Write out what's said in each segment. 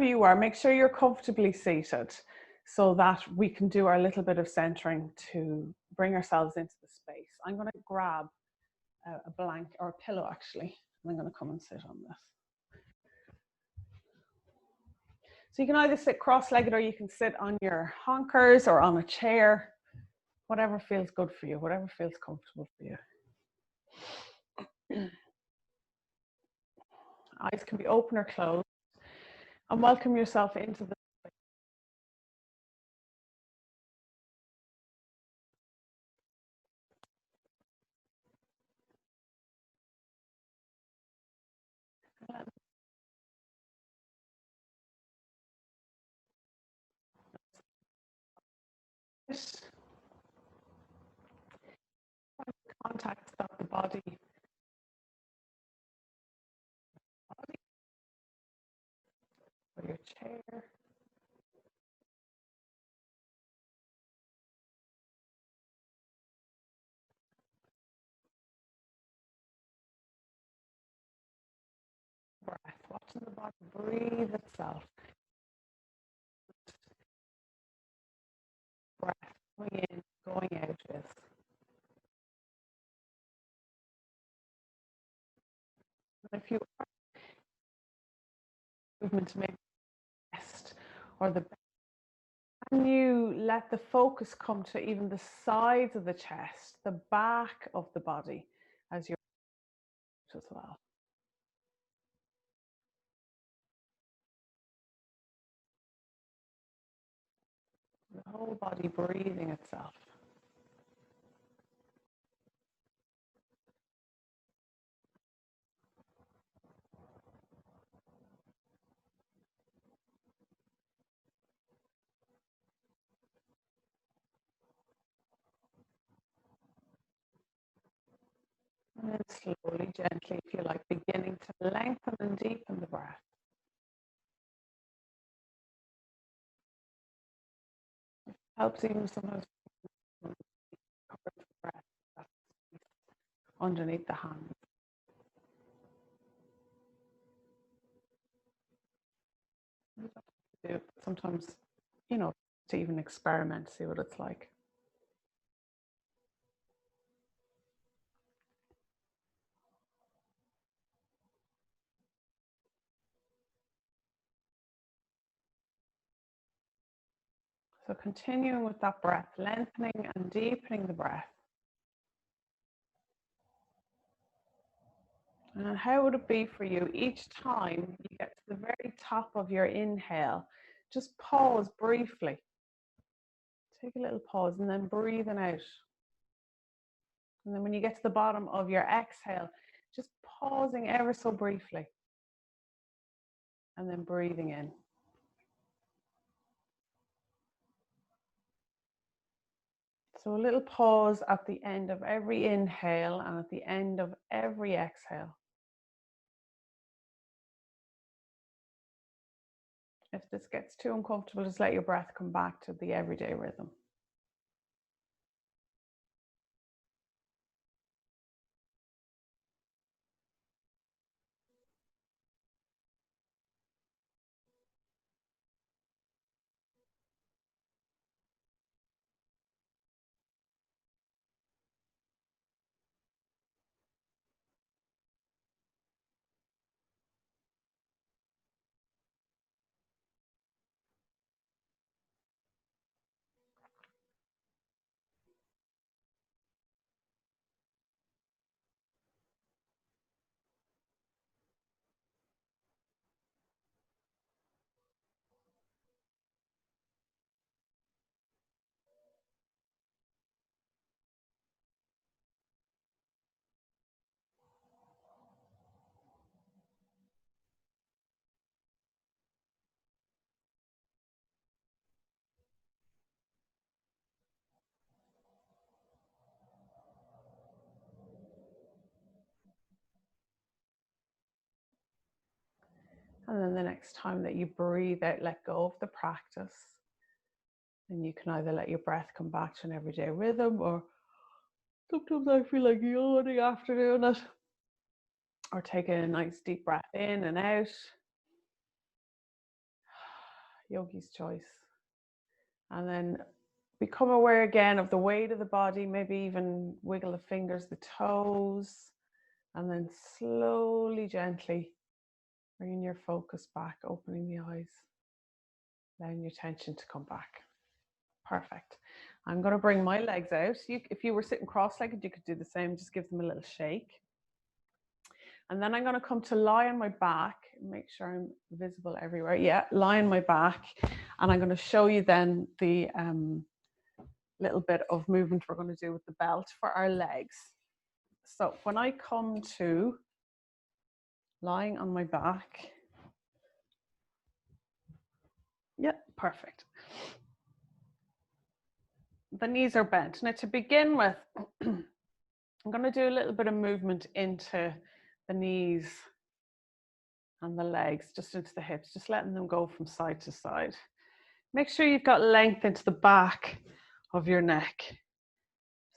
wherever you are, make sure you're comfortably seated so that we can do our little bit of centering to bring ourselves into the space. I'm going to grab a blanket or a pillow actually, and I'm going to come and sit on this. So you can either sit cross-legged or you can sit on your honkers or on a chair, whatever feels good for you, whatever feels comfortable for you. Eyes can be open or closed, and welcome yourself into the contact of the body or your chair. Breath, watching the body breathe itself. Breath going in, going out is. And if you are movement to maybe chest or the back, can you let the focus come to even the sides of the chest, the back of the body as you're as well. The whole body breathing itself. And then slowly, gently, if you like, beginning to lengthen and deepen the breath. It helps even sometimes cover the breath underneath the hands. Sometimes, you know, to even experiment, see what it's like. So continuing with that breath, lengthening and deepening the breath. And how would it be for you each time you get to the very top of your inhale, just pause briefly. Take a little pause and then breathing out. And then when you get to the bottom of your exhale, just pausing ever so briefly. And then breathing in. So a little pause at the end of every inhale and at the end of every exhale. If this gets too uncomfortable, just let your breath come back to the everyday rhythm. And then the next time that you breathe out, let go of the practice. And you can either let your breath come back to an everyday rhythm, or sometimes I feel like yawning after doing it. Or taking a nice deep breath in and out. yogi's choice. And then become aware again of the weight of the body, maybe even wiggle the fingers, the toes, and then slowly, gently bringing your focus back, opening the eyes, allowing your attention to come back. Perfect. I'm going to bring my legs out. If you were sitting cross-legged, you could do the same, just give them a little shake. And then I'm going to come to lie on my back, make sure I'm visible everywhere. Yeah, lie on my back. And I'm going to show you then the little bit of movement we're going to do with the belt for our legs. So when I come to lying on my back, yeah, perfect. The knees are bent. Now to begin with, I'm going to do a little bit of movement into the knees and the legs, just into the hips, just letting them go from side to side. Make sure you've got length into the back of your neck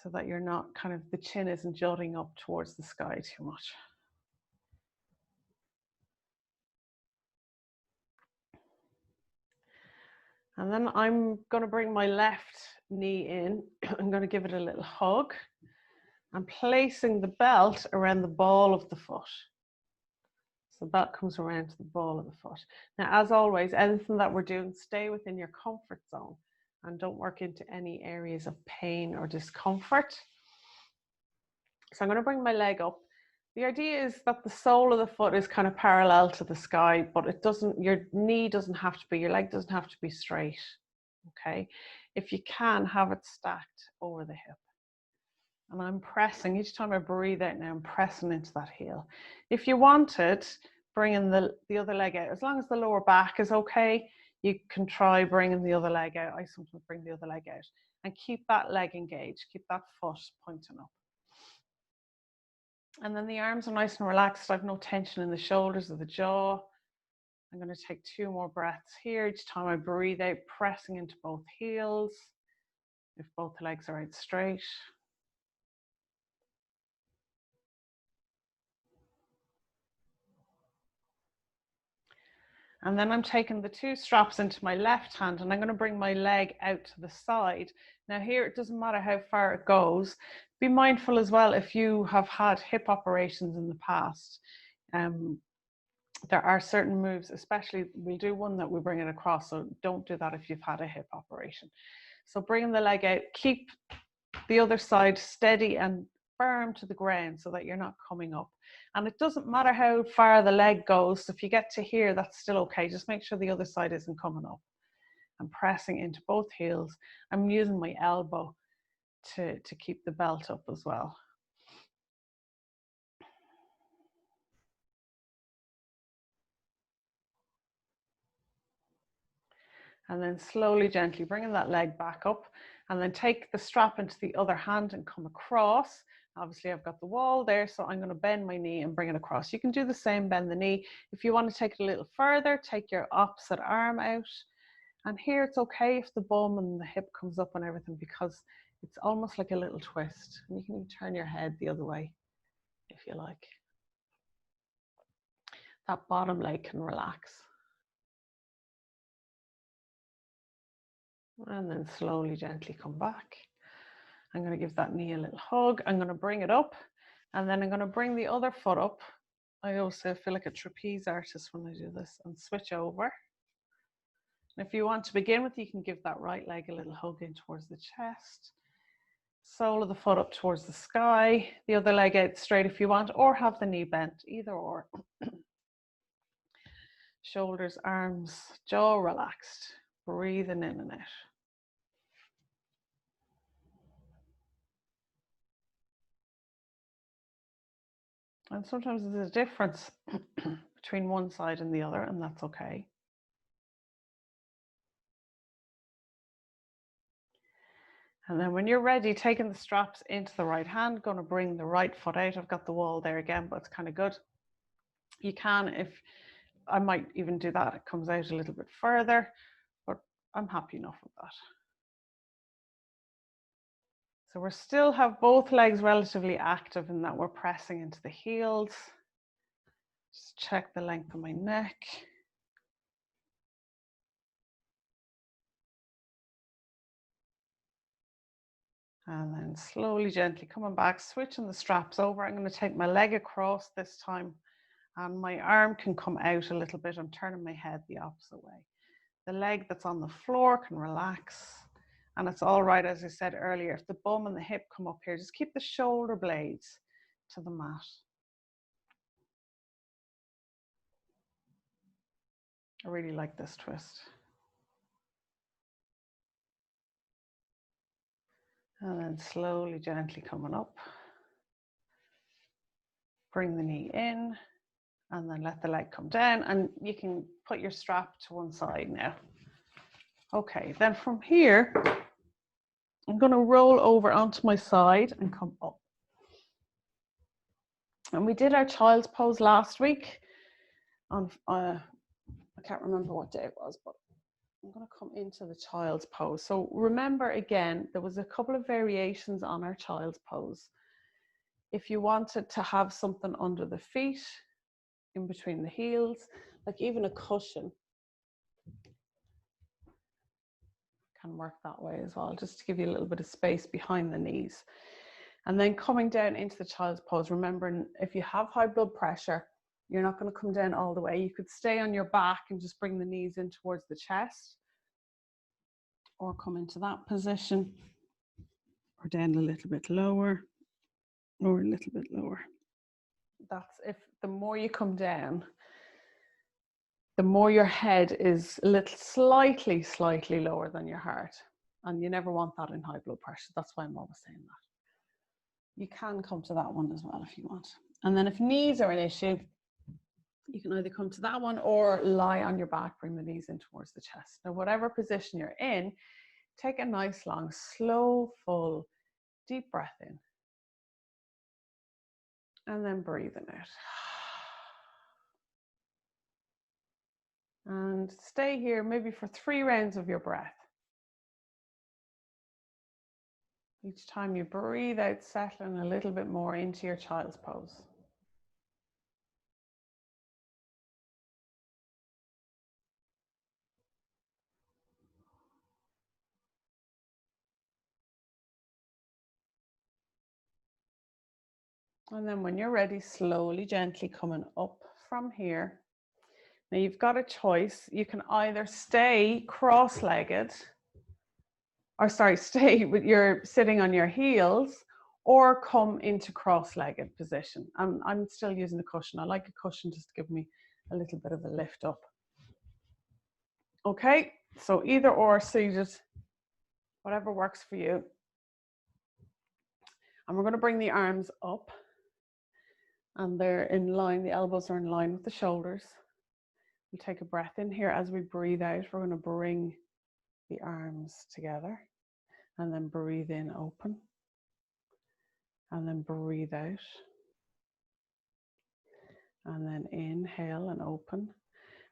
so that you're not kind of, the chin isn't jutting up towards the sky too much. And then I'm going to bring my left knee in. I'm going to give it a little hug. I'm placing the belt around the ball of the foot. So the belt comes around to the ball of the foot. Now, as always, anything that we're doing, stay within your comfort zone and don't work into any areas of pain or discomfort. So I'm going to bring my leg up. The idea is that the sole of the foot is kind of parallel to the sky, but it doesn't, your knee doesn't have to be, your leg doesn't have to be straight. Okay. If you can, have it stacked over the hip. And I'm pressing, each time I breathe out now, I'm pressing into that heel. If you wanted, bringing the other leg out, as long as the lower back is okay, you can try bringing the other leg out. I sometimes bring the other leg out. And keep that leg engaged, keep that foot pointing up. And then the arms are nice and relaxed. I have no tension in the shoulders or the jaw. I'm going to take 2 more breaths here. Each time I breathe out, pressing into both heels. If both legs are out straight. And then I'm taking the 2 straps into my left hand and I'm going to bring my leg out to the side. Now here, it doesn't matter how far it goes. Be mindful as well if you have had hip operations in the past. There are certain moves, especially we'll do one that we bring it across, so don't do that if you've had a hip operation. So bringing the leg out, keep the other side steady and firm to the ground so that you're not coming up. And it doesn't matter how far the leg goes. If you get to here, that's still okay. Just make sure the other side isn't coming up. I'm pressing into both heels. I'm using my elbow to keep the belt up as well. And then slowly, gently bringing that leg back up and then take the strap into the other hand and come across. Obviously I've got the wall there, so I'm going to bend my knee and bring it across. You can do the same, bend the knee. If you want to take it a little further, take your opposite arm out. And here it's okay if the bum and the hip comes up and everything, because it's almost like a little twist. And you can even turn your head the other way if you like. That bottom leg can relax. And then slowly, gently come back. I'm going to give that knee a little hug. I'm going to bring it up and then I'm going to bring the other foot up. I also feel like a trapeze artist when I do this, and switch over. And if you want to begin with, you can give that right leg a little hug in towards the chest. Sole of the foot up towards the sky. The other leg out straight if you want, or have the knee bent, either or. Shoulders, arms, jaw relaxed. Breathing in and out. And sometimes there's a difference between one side and the other, and that's okay. And then when you're ready, taking the straps into the right hand, going to bring the right foot out. I've got the wall there again, but it's kind of good. You can, if I might even do that, it comes out a little bit further, but I'm happy enough with that. So we still have both legs relatively active in that we're pressing into the heels. Just check the length of my neck. And then slowly, gently coming back, switching the straps over. I'm going to take my leg across this time, and my arm can come out a little bit. I'm turning my head the opposite way. The leg that's on the floor can relax, and it's all right, as I said earlier, if the bum and the hip come up here, just keep the shoulder blades to the mat. I really like this twist. And then slowly, gently coming up. Bring the knee in, and then let the leg come down, and you can put your strap to one side now. Okay, then from here, I'm going to roll over onto my side and come up. And we did our child's pose last week on, I can't remember what day it was, but I'm going to come into the child's pose. So remember again, there was a couple of variations on our child's pose. If you wanted to have something under the feet, in between the heels, like even a cushion can work that way as well, just to give you a little bit of space behind the knees. And then coming down into the child's pose, remembering if you have high blood pressure, you're not going to come down all the way. You could stay on your back and just bring the knees in towards the chest, or come into that position, or down a little bit lower, or a little bit lower. That's if the more you come down, the more your head is a little slightly lower than your heart. And you never want that in high blood pressure. That's why I'm always saying that. You can come to that one as well if you want. And then if knees are an issue, you can either come to that one or lie on your back, bring the knees in towards the chest. Now, whatever position you're in, take a nice, long, slow, full, deep breath in. And then breathing out. And stay here maybe for 3 rounds of your breath. Each time you breathe out, settling a little bit more into your child's pose. And then when you're ready, slowly, gently coming up from here. Now you've got a choice. You can either stay cross-legged, or stay with your sitting on your heels, or come into cross-legged position. I'm still using a cushion. I like a cushion just to give me a little bit of a lift up. Okay, so either or, seated, whatever works for you. And we're going to bring the arms up, and they're in line, the elbows are in line with the shoulders. We'll take a breath in here. As we breathe out, we're going to bring the arms together, and then breathe in, open, and then breathe out, and then inhale and open.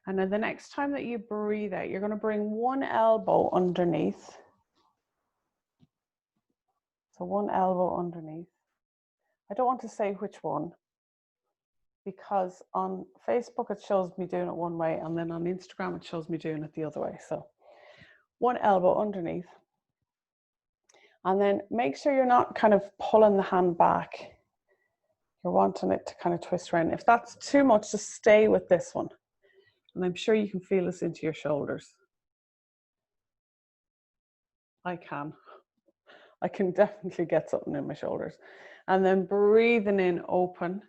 And then the next time that you breathe out, you're going to bring one elbow underneath. So one elbow underneath. I don't want to say which one, because on Facebook it shows me doing it one way, and then on Instagram it shows me doing it the other way. So one elbow underneath. And then make sure you're not kind of pulling the hand back. You're wanting it to kind of twist around. If that's too much, just stay with this one. And I'm sure you can feel this into your shoulders. I can definitely get something in my shoulders. And then breathing in, open.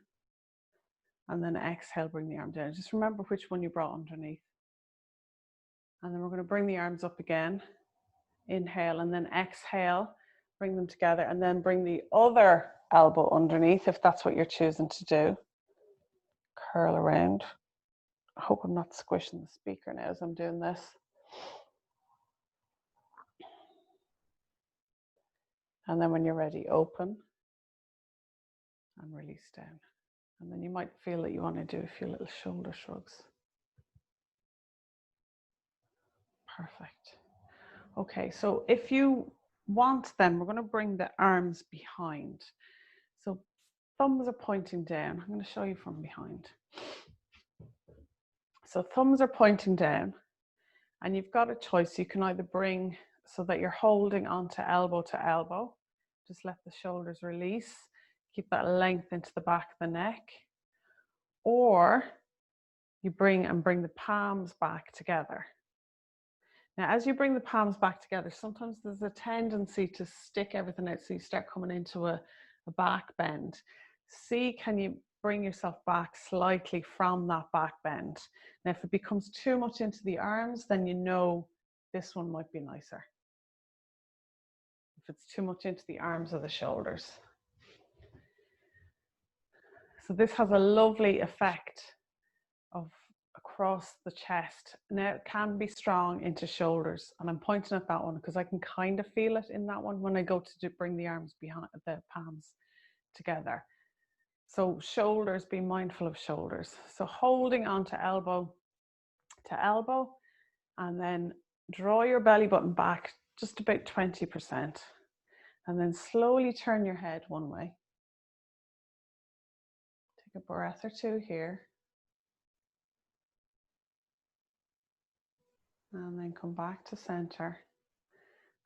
And then exhale, bring the arm down. Just remember which one you brought underneath. And then we're going to bring the arms up again. Inhale, and then exhale. Bring them together, and then bring the other elbow underneath if that's what you're choosing to do. Curl around. I hope I'm not squishing the speaker now as I'm doing this. And then when you're ready, open and release down. And then you might feel that you want to do a few little shoulder shrugs. Perfect. Okay, so if you want, then we're going to bring the arms behind. So thumbs are pointing down. I'm going to show you from behind. So thumbs are pointing down, and you've got a choice. You can either bring so that you're holding onto elbow, Just let the shoulders release. Keep that length into the back of the neck. Or you bring the palms back together. Now, as you bring the palms back together, sometimes there's a tendency to stick everything out, so you start coming into a back bend. See, can you bring yourself back slightly from that back bend? Now, if it becomes too much into the arms, then you know this one might be nicer. If it's too much into the arms or the shoulders. So this has a lovely effect of across the chest. Now it can be strong into shoulders, and I'm pointing at that one because I can kind of feel it in that one when I go to bring the arms behind the palms together. So shoulders, be mindful of shoulders. So holding on to elbow, and then draw your belly button back just about 20%, and then slowly turn your head one way. Take a breath or two here. And then come back to center.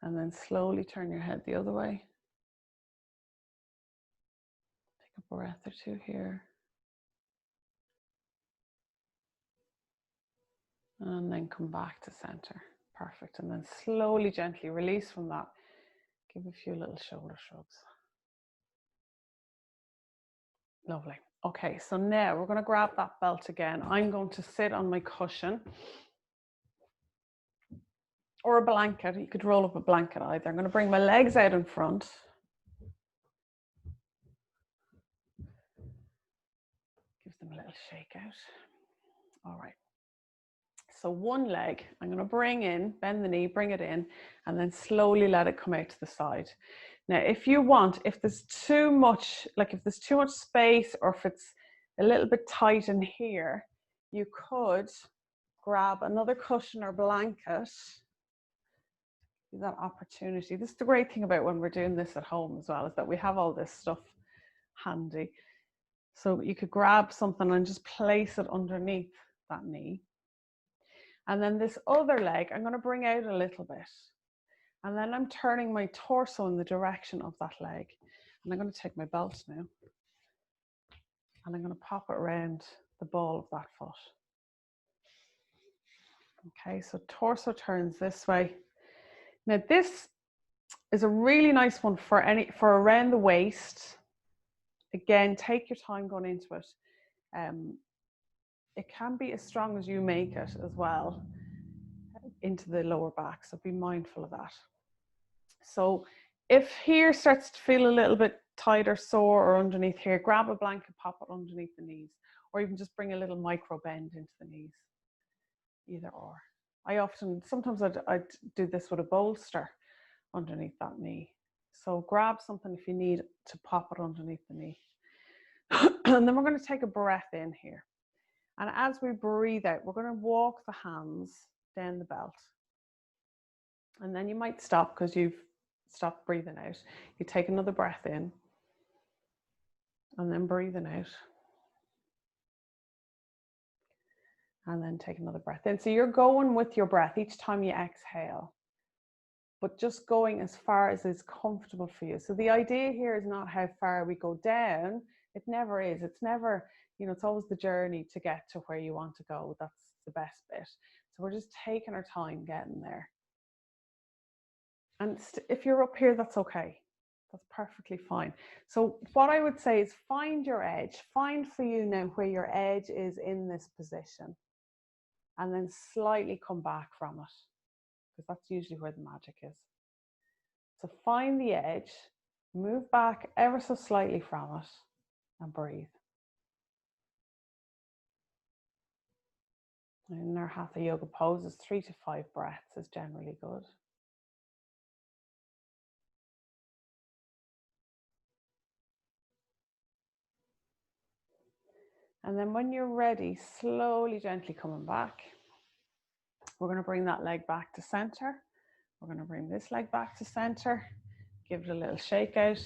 And then slowly turn your head the other way. Take a breath or two here. And then come back to center. Perfect. And then slowly, gently release from that. Give a few little shoulder shrugs. Lovely. Okay, so now we're going to grab that belt again. I'm going to sit on my cushion or a blanket. You could roll up a blanket either. I'm going to bring my legs out in front. Give them a little shake out. All right. So one leg, I'm going to bring in, bend the knee, bring it in, and then slowly let it come out to the side. Now, if you want, if there's too much, like if there's too much space or if it's a little bit tight in here, you could grab another cushion or blanket. That opportunity. This is the great thing about when we're doing this at home as well, is that we have all this stuff handy. So you could grab something and just place it underneath that knee. And then this other leg, I'm going to bring out a little bit. And then I'm turning my torso in the direction of that leg. And I'm going to take my belt now. And I'm going to pop it around the ball of that foot. Okay, so torso turns this way. Now this is a really nice one for around the waist. Again, take your time going into it. It can be as strong as you make it as well into the lower back, so be mindful of that. So if here starts to feel a little bit tight or sore or underneath here, grab a blanket, pop it underneath the knees, or even just bring a little micro bend into the knees, either or. Sometimes I'd do this with a bolster underneath that knee. So grab something if you need to pop it underneath the knee. And then we're going to take a breath in here. And as we breathe out, we're going to walk the hands down the belt. And then you might stop because you've stopped breathing out. You take another breath in. And then breathing out. And then take another breath in. So you're going with your breath each time you exhale, but just going as far as is comfortable for you. So the idea here is not how far we go down. It never is. It's never, it's always the journey to get to where you want to go. That's the best bit. So we're just taking our time getting there. And if you're up here, that's okay. That's perfectly fine. So what I would say is find your edge. Find for you now where your edge is in this position. And then slightly come back from it, because that's usually where the magic is. So find the edge, move back ever so slightly from it, and breathe. In our Hatha Yoga poses, 3 to 5 breaths is generally good. And then when you're ready, slowly, gently coming back. We're going to bring that leg back to center. We're going to bring this leg back to center. Give it a little shake out.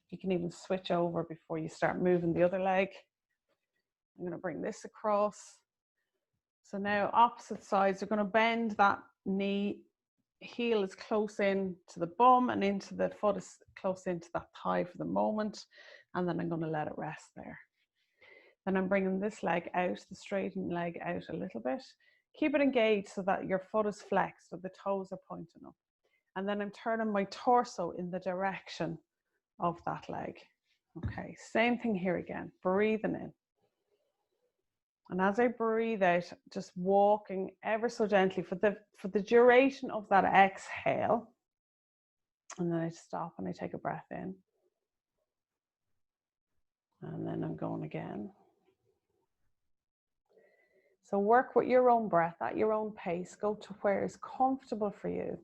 You can even switch over before you start moving the other leg. I'm going to bring this across. So now opposite sides, we're going to bend that knee heel is close in to the bum and into the foot is close into that thigh for the moment. And then I'm going to let it rest there. Then I'm bringing this leg out, the straightened leg out a little bit. Keep it engaged so that your foot is flexed, so the toes are pointing up. And then I'm turning my torso in the direction of that leg. Okay, same thing here again, breathing in. And as I breathe out, just walking ever so gently for the duration of that exhale. And then I stop and I take a breath in. And then I'm going again. So work with your own breath at your own pace. Go to where is comfortable for you.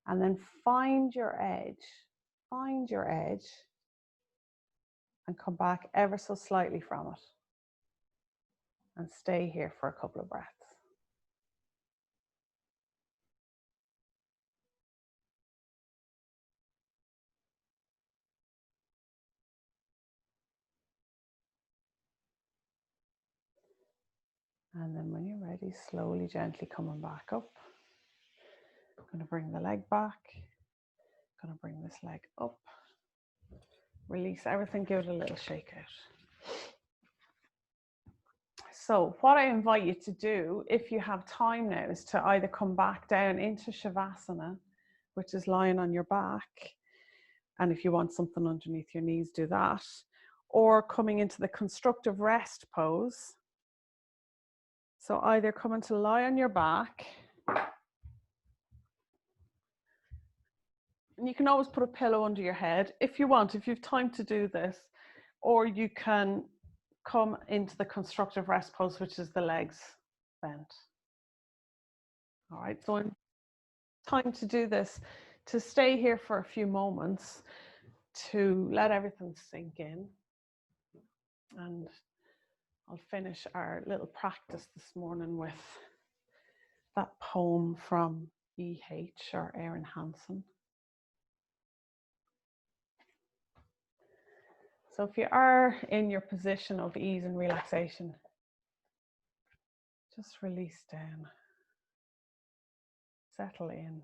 And then find your edge. Find your edge. And come back ever so slightly from it. And stay here for a couple of breaths. And then when you're ready, slowly, gently coming back up. I'm going to bring the leg back. I'm going to bring this leg up. Release everything, give it a little shake out. So what I invite you to do, if you have time now, is to either come back down into Shavasana, which is lying on your back. And if you want something underneath your knees, do that. Or coming into the constructive rest pose. So either coming to lie on your back. And you can always put a pillow under your head if you want, if you have time to do this. Or you can come into the constructive rest pose, which is the legs bent. All right, so in time to do this, to stay here for a few moments, to let everything sink in. And I'll finish our little practice this morning with that poem from E.H. or Aaron Hansen. So if you are in your position of ease and relaxation, just release down, settle in.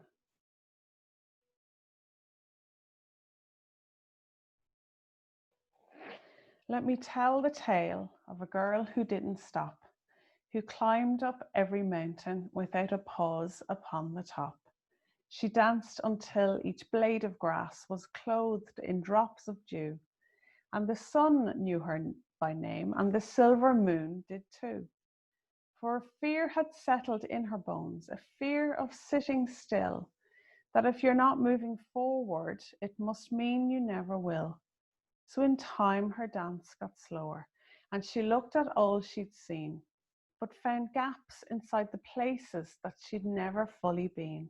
Let me tell the tale of a girl who didn't stop, who climbed up every mountain without a pause upon the top. She danced until each blade of grass was clothed in drops of dew, and the sun knew her by name, and the silver moon did too. For fear had settled in her bones, a fear of sitting still, that if you're not moving forward, it must mean you never will. So in time her dance got slower, and she looked at all she'd seen, but found gaps inside the places that she'd never fully been.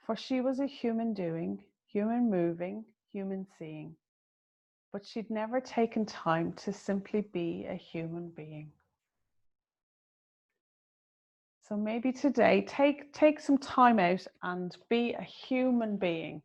For she was a human doing, human moving, human seeing, but she'd never taken time to simply be a human being. So maybe today, take some time out and be a human being.